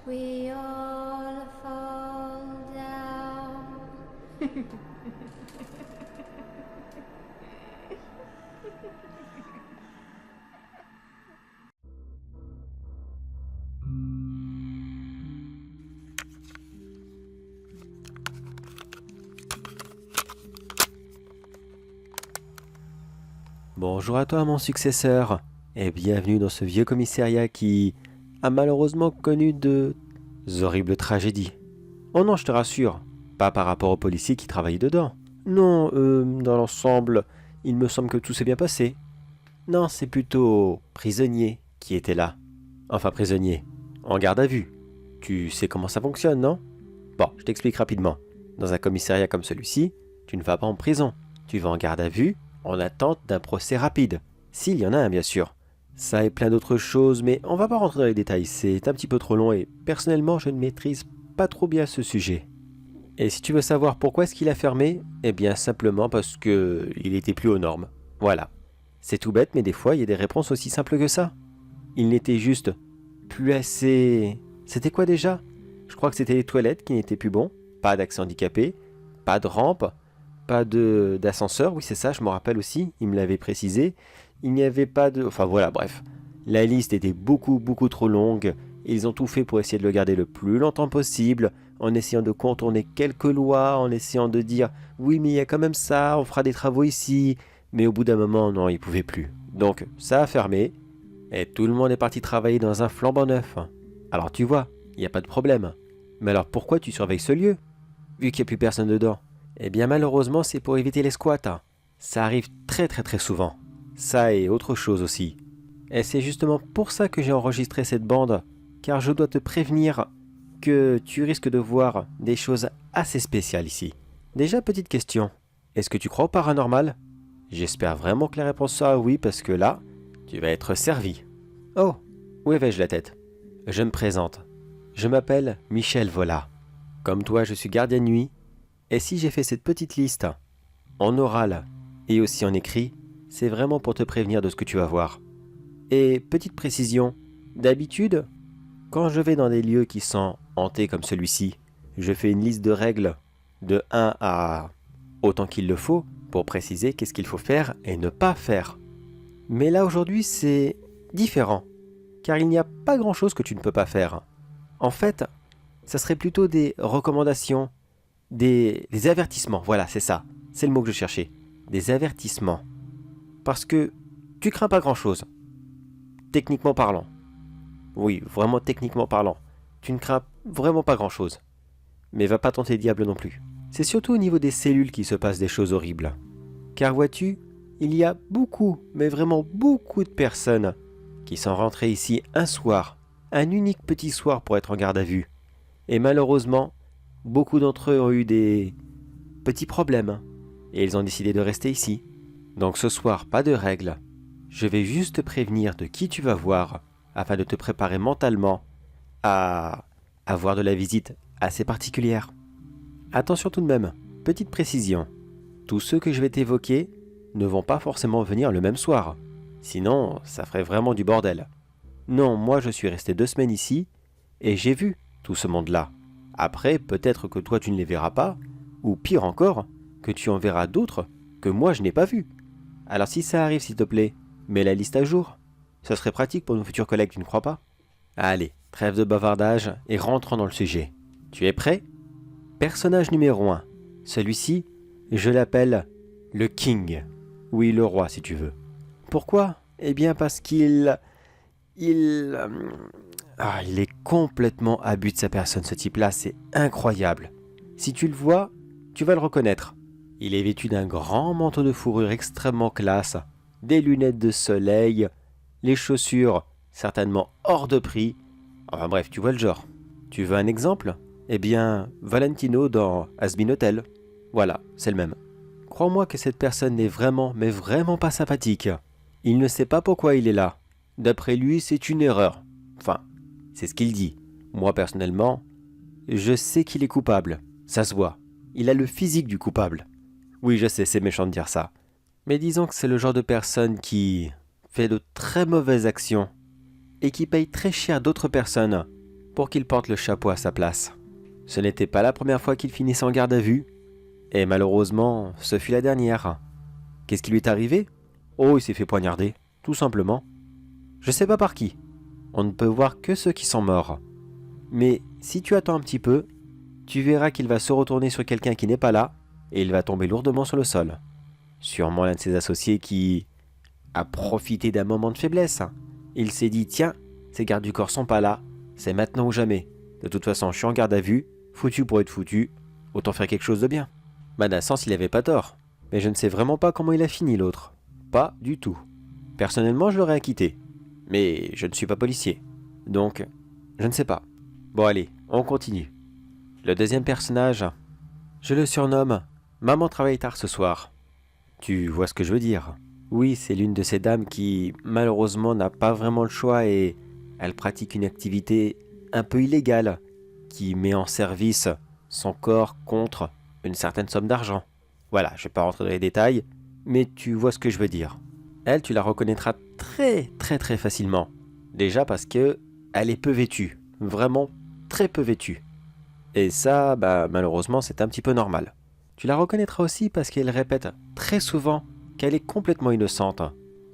we all fall down. Bonjour à toi mon successeur, et bienvenue dans ce vieux commissariat qui a malheureusement connu de horribles tragédies. Oh non, je te rassure, pas par rapport aux policiers qui travaillaient dedans. Non, dans l'ensemble, il me semble que tout s'est bien passé. Non, c'est plutôt prisonniers qui étaient là. Enfin prisonniers, en garde à vue. Tu sais comment ça fonctionne, non? Bon, je t'explique rapidement. Dans un commissariat comme celui-ci, tu ne vas pas en prison, tu vas en garde à vue en attente d'un procès rapide. S'il y en a un, bien sûr. Ça et plein d'autres choses, mais on va pas rentrer dans les détails, c'est un petit peu trop long et personnellement je ne maîtrise pas trop bien ce sujet. Et si tu veux savoir pourquoi est-ce qu'il a fermé, eh bien simplement parce que il était plus aux normes. Voilà. C'est tout bête, mais des fois il y a des réponses aussi simples que ça. Il n'était juste plus assez... C'était quoi déjà? Je crois que c'était les toilettes qui n'étaient plus bons, pas d'accès handicapé, pas de rampe, pas d'ascenseur, oui c'est ça, je me rappelle aussi, il me l'avait précisé. Il n'y avait pas de... Enfin voilà, bref. La liste était beaucoup trop longue. Et ils ont tout fait pour essayer de le garder le plus longtemps possible, en essayant de contourner quelques lois, en essayant de dire oui mais il y a quand même ça, on fera des travaux ici. Mais au bout d'un moment, non, ils ne pouvaient plus. Donc ça a fermé, et tout le monde est parti travailler dans un flambant neuf. Alors tu vois, il n'y a pas de problème. Mais alors pourquoi tu surveilles ce lieu, vu qu'il n'y a plus personne dedans? Eh bien malheureusement c'est pour éviter les squats. Ça arrive très souvent. Ça et autre chose aussi. Et c'est justement pour ça que j'ai enregistré cette bande, car je dois te prévenir que tu risques de voir des choses assez spéciales ici. Déjà petite question, est-ce que tu crois au paranormal? J'espère vraiment que la réponse sera oui parce que là, tu vas être servi. Oh, où avais-je la tête? Je me présente. Je m'appelle Michel Vola. Comme toi je suis gardien de nuit. Et si j'ai fait cette petite liste, en oral et aussi en écrit, c'est vraiment pour te prévenir de ce que tu vas voir. Et petite précision, d'habitude, quand je vais dans des lieux qui sont hantés comme celui-ci, je fais une liste de règles de 1 à autant qu'il le faut pour préciser qu'est-ce qu'il faut faire et ne pas faire. Mais là aujourd'hui c'est différent, car il n'y a pas grand-chose que tu ne peux pas faire. En fait, ça serait plutôt des recommandations, des avertissements, voilà c'est ça, c'est le mot que je cherchais, des avertissements. Parce que tu crains pas grand-chose, techniquement parlant. Oui, vraiment techniquement parlant. Tu ne crains vraiment pas grand-chose. Mais va pas tenter diable non plus. C'est surtout au niveau des cellules qu'il se passe des choses horribles. Car vois-tu, il y a beaucoup, mais vraiment beaucoup de personnes qui sont rentrées ici un soir, un unique petit soir pour être en garde à vue. Et malheureusement, beaucoup d'entre eux ont eu des petits problèmes. Et ils ont décidé de rester ici. Donc ce soir, pas de règles. Je vais juste te prévenir de qui tu vas voir, afin de te préparer mentalement à avoir de la visite assez particulière. Attention tout de même, petite précision, tous ceux que je vais t'évoquer ne vont pas forcément venir le même soir, sinon ça ferait vraiment du bordel. Non, moi je suis resté 2 semaines ici, et j'ai vu tout ce monde-là. Après, peut-être que toi tu ne les verras pas, ou pire encore, que tu en verras d'autres que moi je n'ai pas vus. Alors si ça arrive s'il te plaît, mets la liste à jour. Ça serait pratique pour nos futurs collègues, tu ne crois pas? Allez, trêve de bavardage et rentrons dans le sujet. Tu es prêt? Personnage numéro 1. Celui-ci, je l'appelle le King. Oui, le roi si tu veux. Pourquoi? Eh bien parce qu'il... il est complètement à but de sa personne ce type-là, c'est incroyable. Si tu le vois, tu vas le reconnaître. Il est vêtu d'un grand manteau de fourrure extrêmement classe, des lunettes de soleil, les chaussures certainement hors de prix. Enfin bref, tu vois le genre. Tu veux un exemple? Eh bien, Valentino dans Has Been Hotel. Voilà, c'est le même. Crois-moi que cette personne n'est vraiment, mais vraiment pas sympathique. Il ne sait pas pourquoi il est là. D'après lui, c'est une erreur. Enfin, c'est ce qu'il dit. Moi, personnellement, je sais qu'il est coupable. Ça se voit. Il a le physique du coupable. Oui, je sais, c'est méchant de dire ça. Mais disons que c'est le genre de personne qui fait de très mauvaises actions et qui paye très cher d'autres personnes pour qu'il porte le chapeau à sa place. Ce n'était pas la première fois qu'il finissait en garde à vue, et malheureusement, ce fut la dernière. Qu'est-ce qui lui est arrivé? Oh, il s'est fait poignarder, tout simplement. Je sais pas par qui. On ne peut voir que ceux qui sont morts. Mais si tu attends un petit peu, tu verras qu'il va se retourner sur quelqu'un qui n'est pas là, et il va tomber lourdement sur le sol. Sûrement l'un de ses associés qui a profité d'un moment de faiblesse. Il s'est dit, tiens, ces gardes du corps sont pas là, c'est maintenant ou jamais. De toute façon, je suis en garde à vue, foutu pour être foutu, autant faire quelque chose de bien. D'un sens, il avait pas tort, mais je ne sais vraiment pas comment il a fini l'autre. Pas du tout. Personnellement, je l'aurais acquitté, mais je ne suis pas policier, donc je ne sais pas. Bon allez, on continue. Le deuxième personnage, je le surnomme « Maman travaille tard ce soir ». Tu vois ce que je veux dire? Oui, c'est l'une de ces dames qui, malheureusement, n'a pas vraiment le choix et elle pratique une activité un peu illégale qui met en service son corps contre une certaine somme d'argent. Voilà, je ne vais pas rentrer dans les détails, mais tu vois ce que je veux dire. Elle, tu la reconnaîtras très facilement. Déjà parce que elle est peu vêtue, vraiment très peu vêtue. Et ça, malheureusement, c'est un petit peu normal. Tu la reconnaîtras aussi parce qu'elle répète très souvent qu'elle est complètement innocente.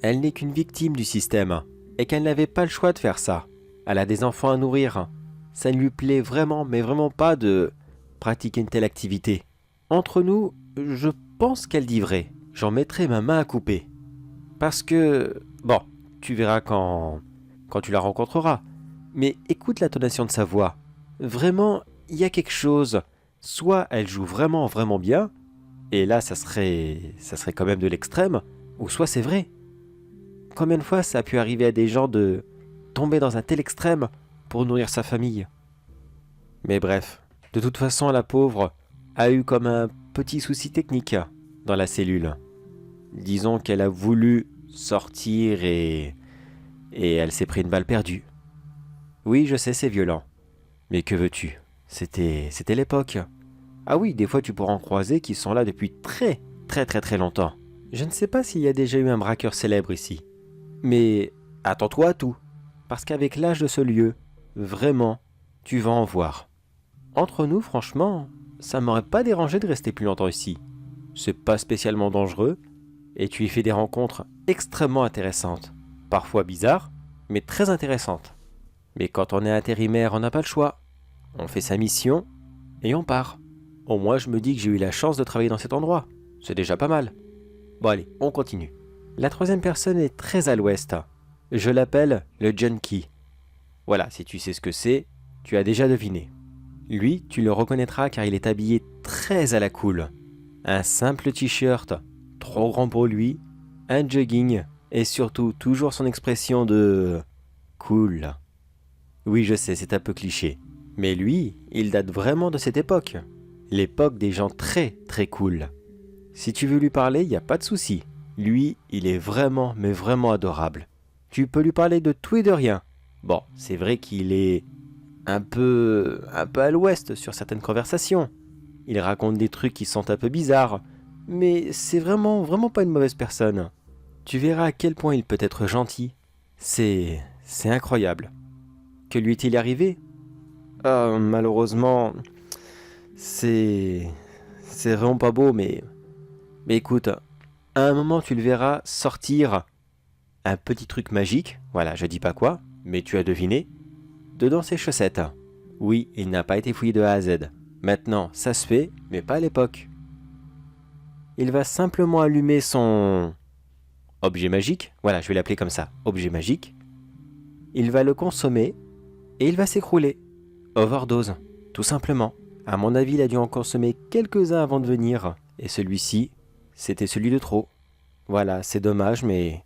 Elle n'est qu'une victime du système et qu'elle n'avait pas le choix de faire ça. Elle a des enfants à nourrir. Ça ne lui plaît vraiment, mais vraiment pas de pratiquer une telle activité. Entre nous, je pense qu'elle dit vrai. J'en mettrai ma main à couper. Parce que, bon, tu verras quand tu la rencontreras. Mais écoute l'intonation de sa voix. Vraiment, il y a quelque chose. Soit elle joue vraiment bien, et là ça serait quand même de l'extrême, ou soit c'est vrai. Combien de fois ça a pu arriver à des gens de tomber dans un tel extrême pour nourrir sa famille? Mais bref, de toute façon la pauvre a eu comme un petit souci technique dans la cellule. Disons qu'elle a voulu sortir et elle s'est pris une balle perdue. Oui, je sais, c'est violent. Mais que veux-tu? C'était l'époque. Ah oui, des fois tu pourras en croiser qui sont là depuis très longtemps. Je ne sais pas s'il y a déjà eu un braqueur célèbre ici. Mais attends-toi à tout. Parce qu'avec l'âge de ce lieu, vraiment, tu vas en voir. Entre nous, franchement, ça m'aurait pas dérangé de rester plus longtemps ici. C'est pas spécialement dangereux, et tu y fais des rencontres extrêmement intéressantes. Parfois bizarres, mais très intéressantes. Mais quand on est intérimaire, on n'a pas le choix. On fait sa mission, et on part. Au moins, je me dis que j'ai eu la chance de travailler dans cet endroit. C'est déjà pas mal. Bon allez, on continue. La troisième personne est très à l'ouest. Je l'appelle le junkie. Voilà, si tu sais ce que c'est, tu as déjà deviné. Lui, tu le reconnaîtras car il est habillé très à la cool. Un simple t-shirt, trop grand pour lui, un jogging et surtout toujours son expression de cool. Oui, je sais, c'est un peu cliché. Mais lui, il date vraiment de cette époque. L'époque des gens très cool. Si tu veux lui parler, il n'y a pas de souci. Lui, il est vraiment, mais vraiment adorable. Tu peux lui parler de tout et de rien. Bon, c'est vrai qu'il est un peu à l'ouest sur certaines conversations. Il raconte des trucs qui sont un peu bizarres, mais c'est vraiment pas une mauvaise personne. Tu verras à quel point il peut être gentil. C'est incroyable. Que lui est-il arrivé? Malheureusement, c'est vraiment pas beau, mais écoute, à un moment tu le verras sortir un petit truc magique, voilà, je dis pas quoi, mais tu as deviné, dedans ses chaussettes. Oui, il n'a pas été fouillé de A à Z. Maintenant, ça se fait, mais pas à l'époque. Il va simplement allumer son objet magique, voilà, je vais l'appeler comme ça, objet magique. Il va le consommer et il va s'écrouler. Overdose, tout simplement. À mon avis, il a dû en consommer quelques-uns avant de venir, et celui-ci, c'était celui de trop. Voilà, c'est dommage, mais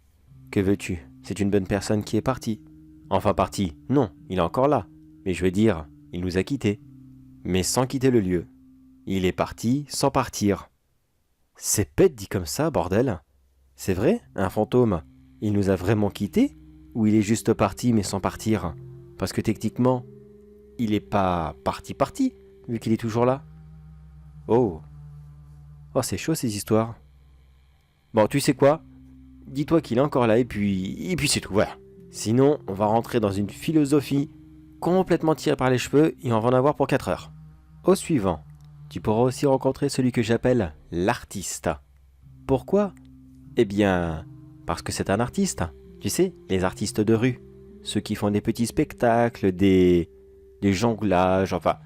que veux-tu? C'est une bonne personne qui est partie. Enfin partie, non, il est encore là. Mais je veux dire, il nous a quittés. Mais sans quitter le lieu. Il est parti sans partir. C'est bête dit comme ça, bordel. C'est vrai, un fantôme, il nous a vraiment quittés? Ou il est juste parti mais sans partir? Parce que techniquement, il est pas parti, vu qu'il est toujours là. Oh, c'est chaud ces histoires. Bon, tu sais quoi? Dis-toi qu'il est encore là et puis c'est tout, voilà. Sinon, on va rentrer dans une philosophie complètement tiré par les cheveux et on va en avoir pour 4 heures. Au suivant, tu pourras aussi rencontrer celui que j'appelle l'artiste. Pourquoi? Eh bien, parce que c'est un artiste. Tu sais, les artistes de rue. Ceux qui font des petits spectacles, des jonglages, enfin,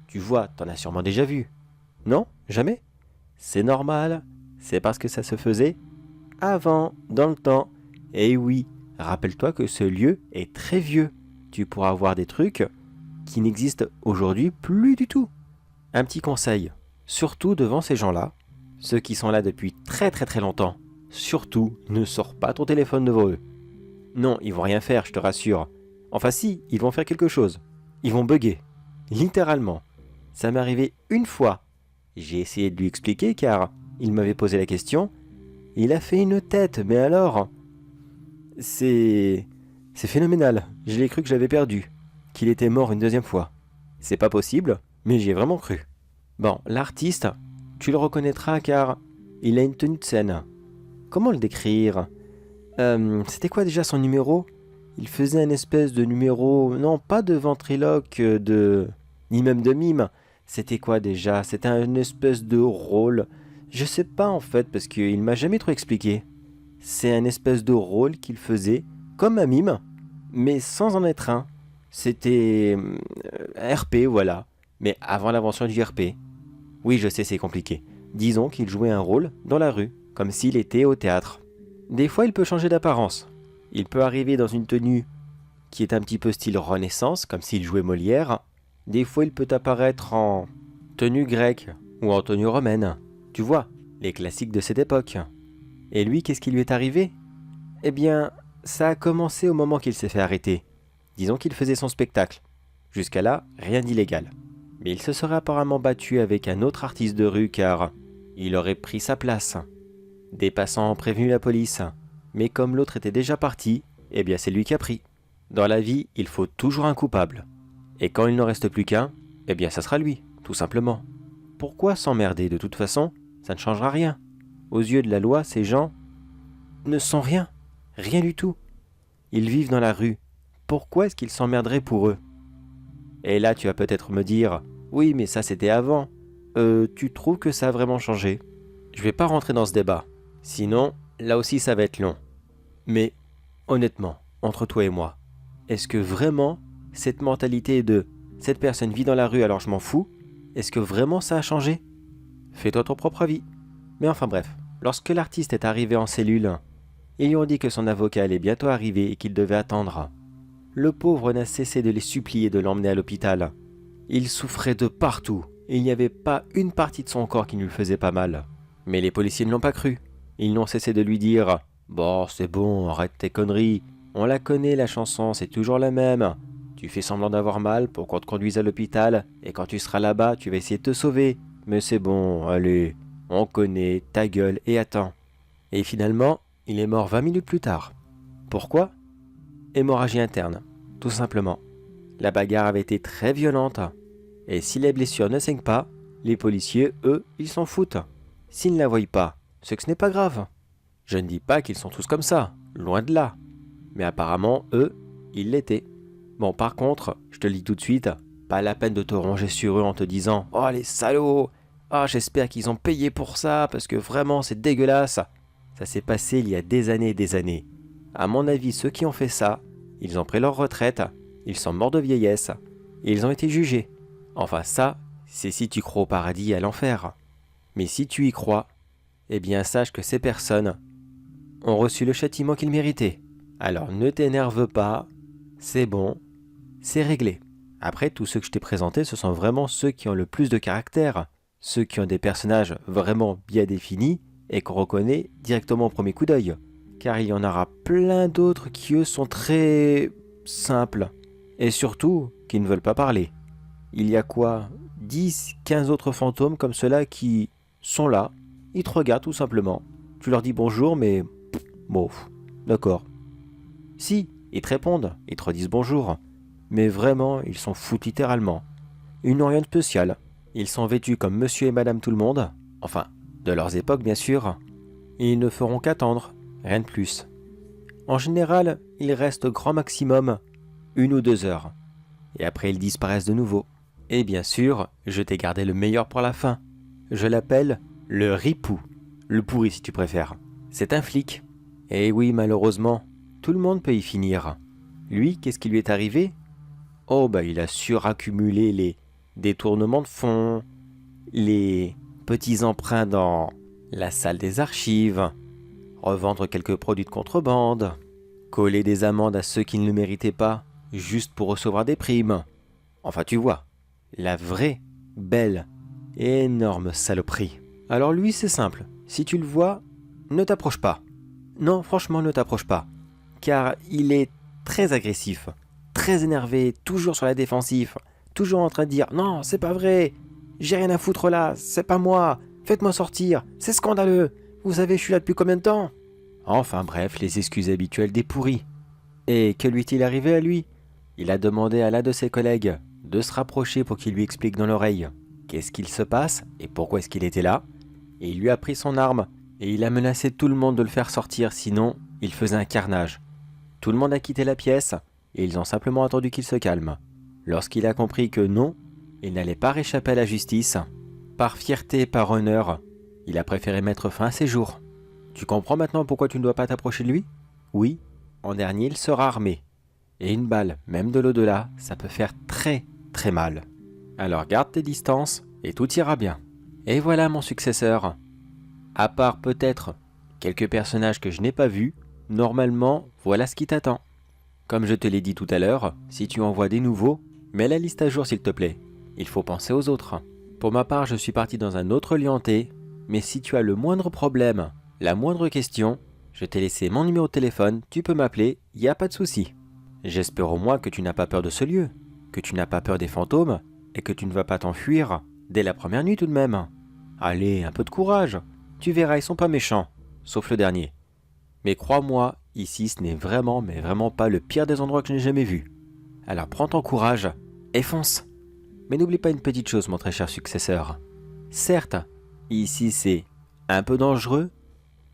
tu vois, t'en as sûrement déjà vu. Non? Jamais? C'est normal. C'est parce que ça se faisait avant, dans le temps. Et oui, rappelle-toi que ce lieu est très vieux. Tu pourras voir des trucs qui n'existent aujourd'hui plus du tout. Un petit conseil, surtout devant ces gens-là, ceux qui sont là depuis très très très longtemps, surtout ne sors pas ton téléphone devant eux. Non, ils vont rien faire, je te rassure. Enfin si, ils vont faire quelque chose. Ils vont bugger. Littéralement. Ça m'est arrivé une fois. J'ai essayé de lui expliquer car il m'avait posé la question. Il a fait une tête, mais alors... C'est phénoménal. Je l'ai cru que j'avais perdu. Qu'il était mort une deuxième fois. C'est pas possible, mais j'y ai vraiment cru. Bon, l'artiste, tu le reconnaîtras car il a une tenue de scène. Comment le décrire? C'était quoi déjà son numéro? Il faisait un espèce de numéro... Non, pas de ventriloque, ni même de mime. C'était quoi déjà? C'était un espèce de rôle. Je sais pas en fait, parce qu'il m'a jamais trop expliqué. C'est un espèce de rôle qu'il faisait, comme un mime, mais sans en être un. C'était RP, voilà. Mais avant l'invention du RP. Oui, je sais, c'est compliqué. Disons qu'il jouait un rôle dans la rue, comme s'il était au théâtre. Des fois, il peut changer d'apparence. Il peut arriver dans une tenue qui est un petit peu style Renaissance, comme s'il jouait Molière. Des fois, il peut apparaître en tenue grecque ou en tenue romaine. Tu vois, les classiques de cette époque. Et lui, qu'est-ce qui lui est arrivé? Eh bien, ça a commencé au moment qu'il s'est fait arrêter. Disons qu'il faisait son spectacle. Jusqu'à là, rien d'illégal. Mais il se serait apparemment battu avec un autre artiste de rue car il aurait pris sa place. Des passants ont prévenu la police, mais comme l'autre était déjà parti, eh bien c'est lui qui a pris. Dans la vie, il faut toujours un coupable. Et quand il n'en reste plus qu'un, eh bien ça sera lui, tout simplement. Pourquoi s'emmerder? De toute façon, ça ne changera rien. Aux yeux de la loi, ces gens ne sont rien, rien du tout. Ils vivent dans la rue. Pourquoi est-ce qu'ils s'emmerderaient pour eux? Et là, tu vas peut-être me dire, oui, mais ça c'était avant. Tu trouves que ça a vraiment changé? Je vais pas rentrer dans ce débat. Sinon, là aussi ça va être long. Mais, honnêtement, entre toi et moi, est-ce que vraiment, cette mentalité de « cette personne vit dans la rue alors je m'en fous », est-ce que vraiment ça a changé? Fais-toi ton propre avis. Mais enfin bref, lorsque l'artiste est arrivé en cellule, ils lui ont dit que son avocat allait bientôt arriver et qu'il devait attendre. Le pauvre n'a cessé de les supplier de l'emmener à l'hôpital. Il souffrait de partout, et il n'y avait pas une partie de son corps qui ne lui faisait pas mal. Mais les policiers ne l'ont pas cru. Ils n'ont cessé de lui dire « Bon, c'est bon, arrête tes conneries. On la connaît la chanson, c'est toujours la même. Tu fais semblant d'avoir mal pour qu'on te conduise à l'hôpital, et quand tu seras là-bas, tu vas essayer de te sauver. Mais c'est bon, allez, on connaît, ta gueule et attends. » Et finalement, il est mort 20 minutes plus tard. Pourquoi? Hémorragie interne, tout simplement. La bagarre avait été très violente. Et si les blessures ne saignent pas, les policiers, eux, ils s'en foutent. S'ils ne la voient pas, c'est que ce n'est pas grave. Je ne dis pas qu'ils sont tous comme ça, loin de là. Mais apparemment, eux, ils l'étaient. Bon, par contre, je te le dis tout de suite, pas la peine de te ronger sur eux en te disant « Oh les salauds! Ah, j'espère qu'ils ont payé pour ça, parce que vraiment, c'est dégueulasse !» Ça s'est passé il y a des années et des années. À mon avis, ceux qui ont fait ça, ils ont pris leur retraite, ils sont morts de vieillesse, et ils ont été jugés. Enfin ça, c'est si tu crois au paradis et à l'enfer. Mais si tu y crois, eh bien sache que ces personnes ont reçu le châtiment qu'ils méritaient. Alors ne t'énerve pas, c'est bon, c'est réglé. Après, tous ceux que je t'ai présentés, ce sont vraiment ceux qui ont le plus de caractère, ceux qui ont des personnages vraiment bien définis et qu'on reconnaît directement au premier coup d'œil. Car il y en aura plein d'autres qui, eux, sont très simples. Et surtout, qui ne veulent pas parler. Il y a quoi 10, 15 autres fantômes comme ceux-là qui sont là. Ils te regardent tout simplement. Tu leur dis bonjour, mais... Bon, d'accord. Si, ils te répondent, ils te redisent bonjour. Mais vraiment, ils s'en foutent littéralement. Ils n'ont rien de spécial. Ils sont vêtus comme monsieur et madame tout le monde. Enfin, de leurs époques, bien sûr. Et ils ne feront qu'attendre. Rien de plus. En général, il reste au grand maximum 1 ou 2 heures. et après ils disparaissent de nouveau. Et bien sûr, je t'ai gardé le meilleur pour la fin. Je l'appelle le ripou, le pourri si tu préfères. C'est un flic. Et oui, malheureusement, tout le monde peut y finir. Lui, qu'est-ce qui lui est arrivé? Oh bah il a suraccumulé les détournements de fonds, les petits emprunts dans la salle des archives, revendre quelques produits de contrebande, coller des amendes à ceux qui ne le méritaient pas, juste pour recevoir des primes. Enfin tu vois, la vraie, belle, énorme saloperie. Alors lui c'est simple, si tu le vois, ne t'approche pas. Non, franchement ne t'approche pas, car il est très agressif, très énervé, toujours sur la défensive, toujours en train de dire « Non, c'est pas vrai, j'ai rien à foutre là, c'est pas moi, faites-moi sortir, c'est scandaleux, vous savez je suis là depuis combien de temps ?» Enfin bref, les excuses habituelles des pourris. Et que lui est-il arrivé à lui? Il a demandé à l'un de ses collègues de se rapprocher pour qu'il lui explique dans l'oreille qu'est-ce qu'il se passe et pourquoi est-ce qu'il était là. Et il lui a pris son arme et il a menacé tout le monde de le faire sortir, sinon il faisait un carnage. Tout le monde a quitté la pièce et ils ont simplement attendu qu'il se calme. Lorsqu'il a compris que non, il n'allait pas réchapper à la justice, par fierté et par honneur, il a préféré mettre fin à ses jours. Tu comprends maintenant pourquoi tu ne dois pas t'approcher de lui? Oui, en dernier il sera armé. Et une balle, même de l'au-delà, ça peut faire très très mal. Alors garde tes distances et tout ira bien. Et voilà mon successeur. À part peut-être quelques personnages que je n'ai pas vus, normalement, voilà ce qui t'attend. Comme je te l'ai dit tout à l'heure, si tu en vois des nouveaux, mets la liste à jour s'il te plaît. Il faut penser aux autres. Pour ma part, je suis parti dans un autre lieu hanté, mais si tu as le moindre problème, la moindre question, je t'ai laissé mon numéro de téléphone, tu peux m'appeler, y a pas de souci. J'espère au moins que tu n'as pas peur de ce lieu, que tu n'as pas peur des fantômes, et que tu ne vas pas t'enfuir dès la première nuit tout de même. Allez, un peu de courage, tu verras, ils sont pas méchants, sauf le dernier. Mais crois-moi, ici ce n'est vraiment, mais vraiment pas le pire des endroits que je n'ai jamais vu. Alors prends ton courage et fonce. Mais n'oublie pas une petite chose, mon très cher successeur. Certes, ici c'est un peu dangereux,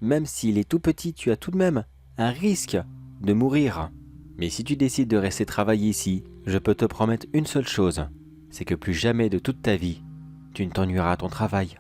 même s'il est tout petit, tu as tout de même un risque de mourir. Mais si tu décides de rester travailler ici, je peux te promettre une seule chose, c'est que plus jamais de toute ta vie, tu ne t'ennuieras à ton travail.